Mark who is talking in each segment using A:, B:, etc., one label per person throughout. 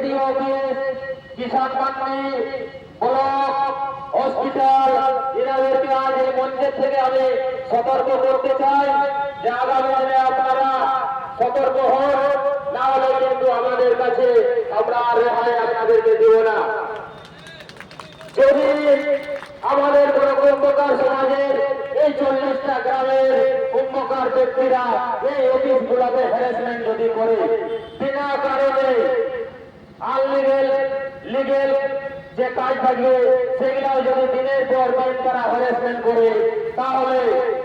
A: BDO office, কিষাণ mandi, block, hospital, এনাদেরকে আজ এই মঞ্চের থেকে আমি সতর্ক করতে চাই যে আগামী দিনে আপনারা সতর্ক হন, না হলে কিন্তু আমাদের কাছে আমরা রেহাই আপনাদেরকে দেব না। যদি আমাদের কোন কুম্ভকার সমাজের এই 40টা গ্রামের কুম্ভকার ব্যক্তিরা এই অফিস গুলাতে হ্যারাসমেন্ট যদি করে, বিনা কারণে আনলিগেল লিগেল যে কাজ থাকবে সেগুলাও যদি দিনের পর দিন তারা হ্যারাসমেন্ট করে, তাহলে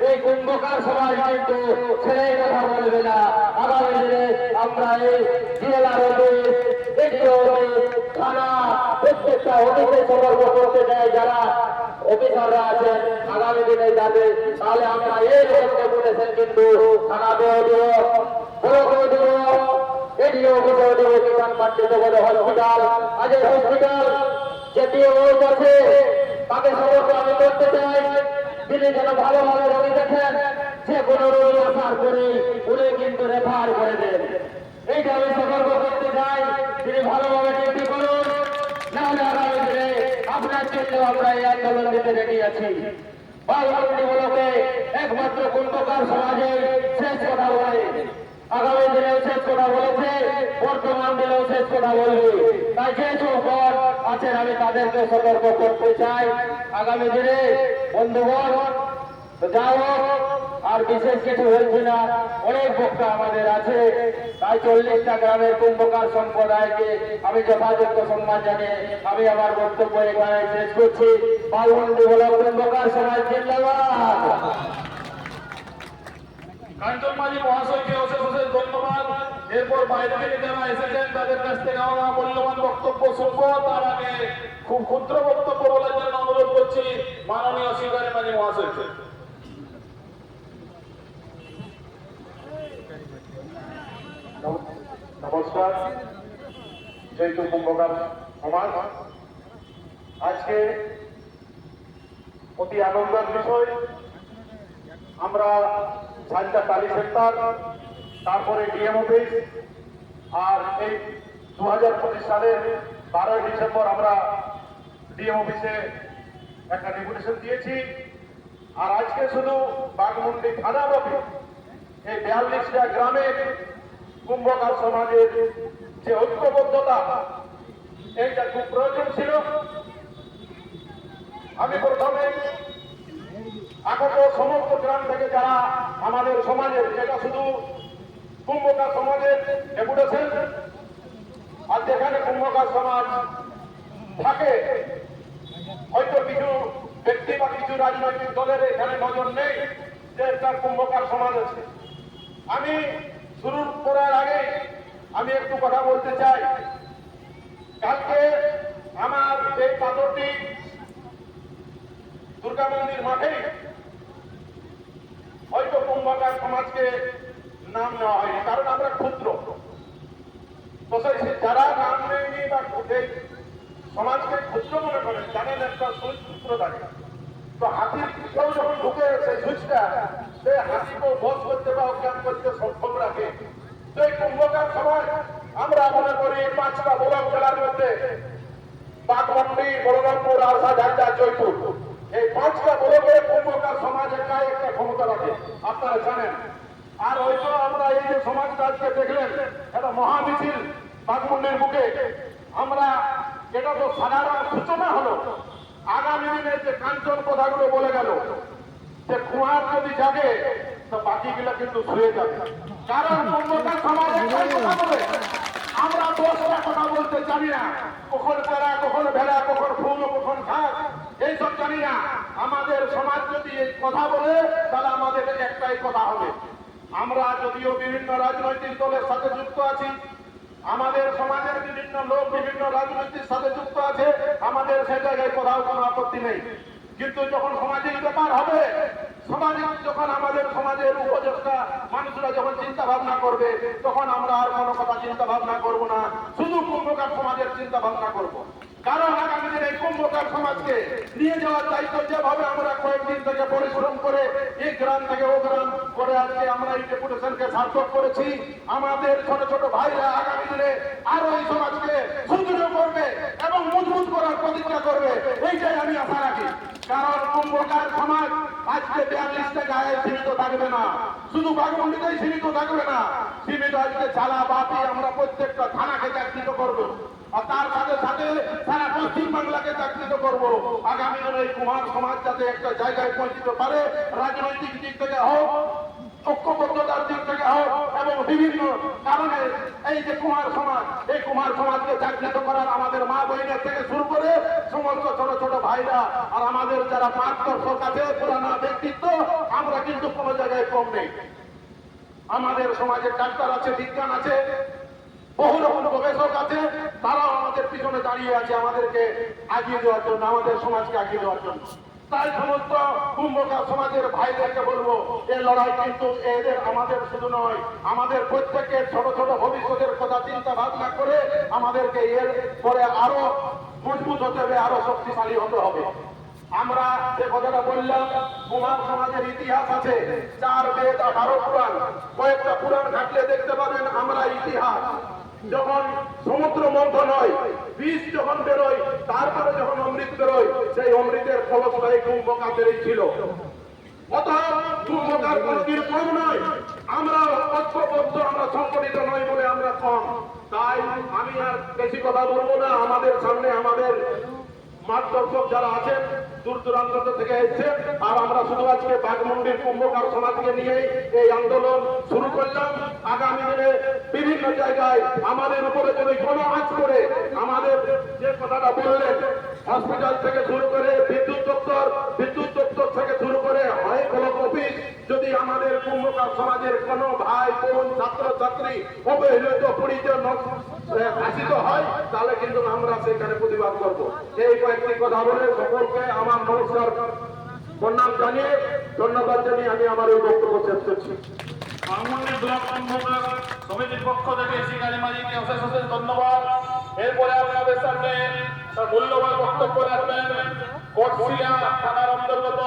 A: এই কুম্ভকার সমাজ কিন্তু ছেড়ে কথা বলবে না। আগামী দিনে আমরা এই জেলার অফিস, বিডিও অফিস, থানা প্রত্যেকটা অফিসে সতর্ক করতে চাই যারা অফিসাররা আছেন আগামী দিনে যাবে, তাহলে আমরা এই লোককে বলেছেন কিন্তু থানাতেও দেব, ব্লকেও দেব, বিডিও অফিসেও দেব, কিষাণ মান্ডিতে বলে হসপিটাল, আজ এই হসপিটাল যে ডিএমও আছে তাকে সতর্ক আমি করতে চাই, তিনি যেন ভালোভাবে রোগী দেখেন, যে কোনো রোগী আসার পরে উনি কিন্তু রেফার করে দেন। এইটা আমি সতর্ক করতে চাই, তিনি ভালোভাবে ডিউটি করুন, নাহলে আগামী দিনে আপনার জন্য আমরা এই আন্দোলন দিতে রেডি আছি। বাউলন্ডি বলকে একমাত্র কুম্ভকার সমাজে শেষ কথা বলে, আগামী দিনেও শেষ কথা বলেছে, বর্তমান দিনেও শেষ কথা বলবে। তাই যে সব আছেন আমি তাদেরকে সতর্ক করতে চাই। আগামী দিনে বন্ধুগণ যাই হোক, আর বিশেষ কিছু বলছি না, অনেক বক্তা আমাদের আছে। তাই 40টা গ্রামের কুম্ভকার সম্প্রদায়কে আমি যথাযথ সম্মান জানিয়ে আমি আমার বক্তব্য এখানে শেষ করছি। বাউলন্ডি ব্লক কুম্ভকার সমাজ জিন্দাবাদ।
B: কাঞ্চন মাঝি মহাশয়কে অশেষ অশেষ ধন্যবাদ। এরপর বাইরে থেকে যারা এসেছেন তাদের কাছ থেকে আমরা মূল্যবান বক্তব্য শুনবো। তার আগে খুব ক্ষুদ্র বক্তব্য বলার জন্য অনুরোধ করছি মাননীয় শিকারী মাঝি মহাশয়কে।
C: নমস্কার। যেহেতু কুম্ভকার সমাজ আজকে অতি আনন্দের বিষয়, আমরা ঝালদা টালি সেন্টার, তারপরে ডিএম অফিস, আর এই 2025 সালের 12ই ডিসেম্বর আমরা ডিএম অফিসে একটা ডেপুটেশন দিয়েছি। আর আজকে শুধু বাঘমুন্ডি থানা অফিস এই 42টা গ্রামের কুম্ভকার সমাজের যে ঐক্যবদ্ধতা, এইটা খুব প্রয়োজন ছিল। আমি প্রথমে আগত সমস্ত গ্রাম থেকে যারা আমাদের সমাজের, যেটা শুধু কুম্ভকার সমাজের ডেপুটেশন, আর যেখানে কুম্ভকার সমাজ থাকে হয়তো কিছু ব্যক্তি বা কিছু রাজনৈতিক দলের এখানে নজর নেই যে একটা কুম্ভকার সমাজ আছে। আমি শুরু করার আগে আমি একটু কথা বলতে চাই। কালকে আমার এই পাথরটি দুর্গা মন্দির মাঠে হয়তো কুম্ভকার সমাজকে নাম নেওয়া হয়নি, কারণ আমরা ক্ষুদ্র। তো যারা নাম নেয়নি বা সমাজকে ক্ষুদ্র মনে করেন, জানেন একটা সুইচ সূত্র থাকে, তো হাতির পিছনে যখন ঢুকে সেই সুইচটা সেই হাতিকে বধ করতে বা অজ্ঞান করতে সক্ষম রাখে। তো এই কুম্ভকার সমাজ আমরা মনে করি 5টা ব্লক জেলার মধ্যে বাঘমুন্ডি, বলরামপুর, আরসা, ঝালদা, জয়পুর, এই 5টা ব্লকে কুম্ভকার সমাজ একাই একটা ক্ষমতা রাখে, আপনারা জানেন। আর হয়তো আমরা এই যে সমাজটা আজকে দেখলেন, এটা মহামিছিল বাঘমুন্ডির বুকে, আমরা এটা তো সাধারণ সূচনা হলো। আগামী দিনে যে কাঞ্চন কথাগুলো বলে গেল, যে কুয়ার যদি জাগে তো বাকিগুলো কিন্তু শুয়ে যাবে, কারণ কুম্ভকার সমাজ একটাই কথা বলে। আমরা 10টা কথা বলতে জানি না, কখন পেড়া, কখন ভেড়া, কখন ফুল, কখন ঘাস, এইসব জানি না। আমাদের সমাজ যদি এই কথা বলে তাহলে আমাদের একটাই কথা হবে। আমরা যদিও বিভিন্ন রাজনৈতিক দলের সাথে যুক্ত আছি, আমাদের সমাজের বিভিন্ন লোক বিভিন্ন রাজনৈতিক সাথে যুক্ত আছে, আমাদের সে জায়গায় কোথাও কোনো আপত্তি নেই। কিন্তু যখন সামাজিক ব্যাপার হবে, সামাজিক যখন আমাদের সমাজের উপযোগটা মানুষরা যখন চিন্তা ভাবনা করবে, তখন আমরা আর কোনো কথা চিন্তা ভাবনা করবো না, শুধু কুম্ভকার সমাজের চিন্তা ভাবনা করবো। কারণ আগামী দিনে কুম্ভকার সমাজকে নিয়ে যাওয়ার দায়িত্ব যেভাবে আমরা কয়েকদিন থেকে পরিশ্রম করে এই গ্রাম থেকে ও গ্রাম করে আজকে আমরা এই ডেপুটেশনকে সার্থক করেছি, আমাদের ছোট ছোট ভাইরা আগামী দিনে আরো এই সমাজকে এইটাই আমি আশা রাখি। কারণ কুম্ভকার সমাজ আজকে 42টা গায়ে সীমিত থাকবে না, শুধু বাঘমুন্ডিতেই সীমিত থাকবে না, সীমিত আজকে ছাড়া বাপি আমরা প্রত্যেকটা থানাকে জাগৃত করবো, আর তার সাথে সাথে সারা পশ্চিম বাংলাকে জাগৃত করবো। আগামী দিনে এই কুমার সমাজ যাতে একটা জায়গায় পৌঁছতে পারে, রাজনৈতিক দিক থেকে হোক, ঐক্যবদ্ধতার দিক থেকে হোক, এবং বিভিন্ন কারণে এই যে কুমার সমাজ, এই কুমার সমাজকে জাগৃত করার আমাদের মা বহিনের থেকে শুরু করে সমস্ত ছোট ছোট ভাইরা আর আমাদের যারা মার্গদর্শক আছে, পুরানা ব্যক্তিত্ব, আমরা কিন্তু কোনো জায়গায় কম নেই। আমাদের সমাজে ডাক্তার আছে, বিজ্ঞান আছে, বহু রকম গবেষক আছে, তারাও আমাদের পিছনে দাঁড়িয়ে আছে আমাদেরকে এগিয়ে দেওয়ার জন্য, আমাদের সমাজকে এগিয়ে দেওয়ার জন্য। তাই সমস্ত কুম্ভকার সমাজের ভাইদেরকে বলবো, এই লড়াই কিন্তু এদের আমাদের শুধু নয়, আমাদের প্রত্যেকের ছোট ছোট ভবিষ্যতের কথা চিন্তা ভাবনা করে আমাদেরকে এর পরে আরো মজবুত হতে হবে, আরো শক্তিশালী হতে হবে। আমরা যে কথাটা বললাম, কুমার সমাজের ইতিহাস আছে 4 বেদ 18 পুরাণ, কয়েকটা পুরাণ ঘাটলে দেখতে পাবেন আমরা ইতিহাস। যখন সমুদ্র মন্থন হয়, বিষ যখন বেরোয়, তারপরে যখন অমৃত বেরোয়, সেই অমৃতের ফলস্বরূপ কুম্ভকারদেরই ছিল। অতএব কুম্ভকার কোনদিন কম নয়, আমরা ঐক্যবদ্ধ, আমরা সংগঠিত নই বলে আমরা কম। তাই আমি আর বেশি কথা বলবো না। আমাদের সামনে আমাদের মার্গদর্শক যারা আছেন দূর দূরান্ত থেকে এসেছেন, আর আমরা শুধু আজকে বাঘমুন্ডির কুম্ভকার সমাজকে নিয়ে এই আন্দোলন শুরু করলাম। আগামী দিনে বিভিন্ন জায়গায় আমাদের উপরে যদি কোনো আঁচ করে, আমাদের যে কথাটা বললেন, হসপিটাল থেকে শুরু করে বিদ্যুৎ দপ্তর থেকে শুরু করে হয় ব্লক অফিস, যদি আমাদের কুম্ভকার সমাজের কোনো ভাই বোন ছাত্র ছাত্রী অবহেলিত পরিচয় ভাষিত হয়, তাহলে কিন্তু আমরা সেখানে প্রতিবাদ করবো। এই কয়েকটি কথা বলে সকলকে আমার নমস্কার প্রণাম জানিয়ে, ধন্যবাদ জানিয়ে আমি আমার এই বক্তব্য শেষ করছি।
B: বাঘমুন্ডি ব্লক কুম্ভকার সমিতির পক্ষ থেকে শ্রী কালীমাজিকে অশেষ অশেষ ধন্যবাদ। এরপরে আপনাদের সামনে তার মূল্যবান বক্তব্য রাখবেন কোটশিলা থানার অন্তর্গত